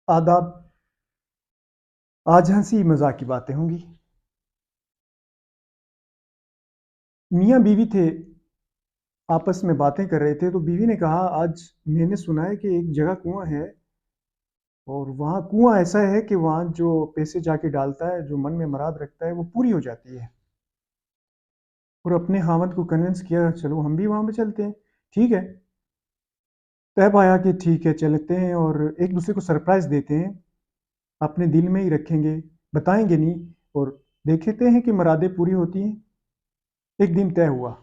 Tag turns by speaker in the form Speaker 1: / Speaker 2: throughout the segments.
Speaker 1: आदाब। आज हंसी मजाक की बातें होंगी। मियाँ बीवी थे, आपस में बातें कर रहे थे तो बीवी ने कहा, आज मैंने सुना है कि एक जगह कुआं है और वहाँ कुआं ऐसा है कि वहाँ जो पैसे जाके डालता है, जो मन में मुराद रखता है, वो पूरी हो जाती है। और अपने खामद को कन्विंस किया, चलो हम भी वहाँ पे चलते हैं। ठीक है, तय पाया कि ठीक है चलते हैं और एक दूसरे को सरप्राइज देते हैं। अपने दिल में ही रखेंगे, बताएंगे नहीं, और देखते हैं कि मुरादें पूरी होती हैं। एक दिन तय हुआ,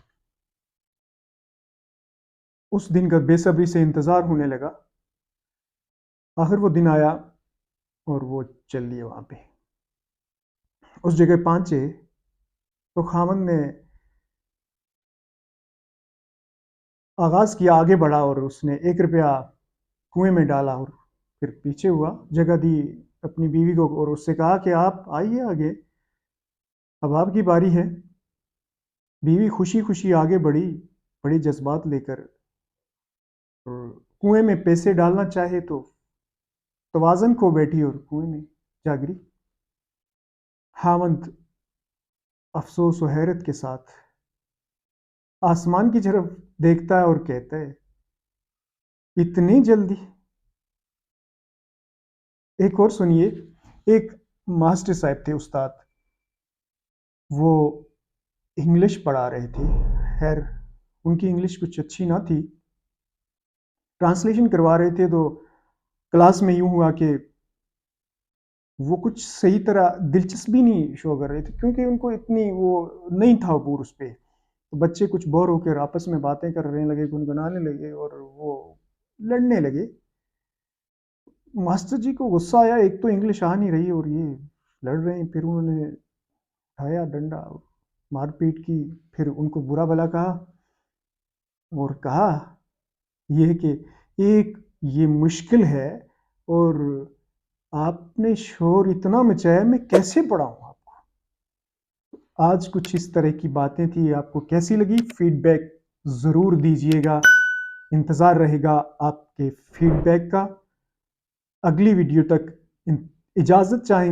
Speaker 1: उस दिन का बेसब्री से इंतजार होने लगा। आखिर वो दिन आया और वो चल लिए वहां पे। उस जगह पहुंचे तो खामन ने आगाज किया, आगे बढ़ा और उसने 1 रुपया कुएं में डाला और फिर पीछे हुआ, जगह दी अपनी बीवी को और उससे कहा कि आप आइए आगे, अब आपकी बारी है। बीवी खुशी खुशी आगे बढ़ी, बड़ी जज्बात लेकर, और कुएं में पैसे डालना चाहे तो तवाजन खो बैठी और कुएं में जा गिरी। खामंद अफसोस और हैरत के साथ आसमान की तरफ देखता है और कहता है, इतनी जल्दी। एक और सुनिए। एक मास्टर साहब थे, उस्ताद। वो इंग्लिश पढ़ा रहे थे। खैर, उनकी इंग्लिश कुछ अच्छी ना थी। ट्रांसलेशन करवा रहे थे तो क्लास में यूं हुआ कि वो कुछ सही तरह दिलचस्पी नहीं शो कर रहे थे, क्योंकि उनको इतनी वो नहीं था अबूर उस पर। तो बच्चे कुछ बोर होकर आपस में बातें करने लगे, गुनगुनाने लगे और वो लड़ने लगे। मास्टर जी को गुस्सा आया, एक तो इंग्लिश आ नहीं रही और ये लड़ रहे हैं। फिर उन्होंने उठाया डंडा, मारपीट की। फिर उनको बुरा भला कहा और कहा ये कि एक ये मुश्किल है और आपने शोर इतना मचाया, मैं कैसे पढ़ाऊँ आपको। आज कुछ इस तरह की बातें थी। आपको कैसी लगी, फीडबैक ज़रूर दीजिएगा। इंतज़ार रहेगा आपके फीडबैक का। अगली वीडियो तक इजाज़त चाहेंगे।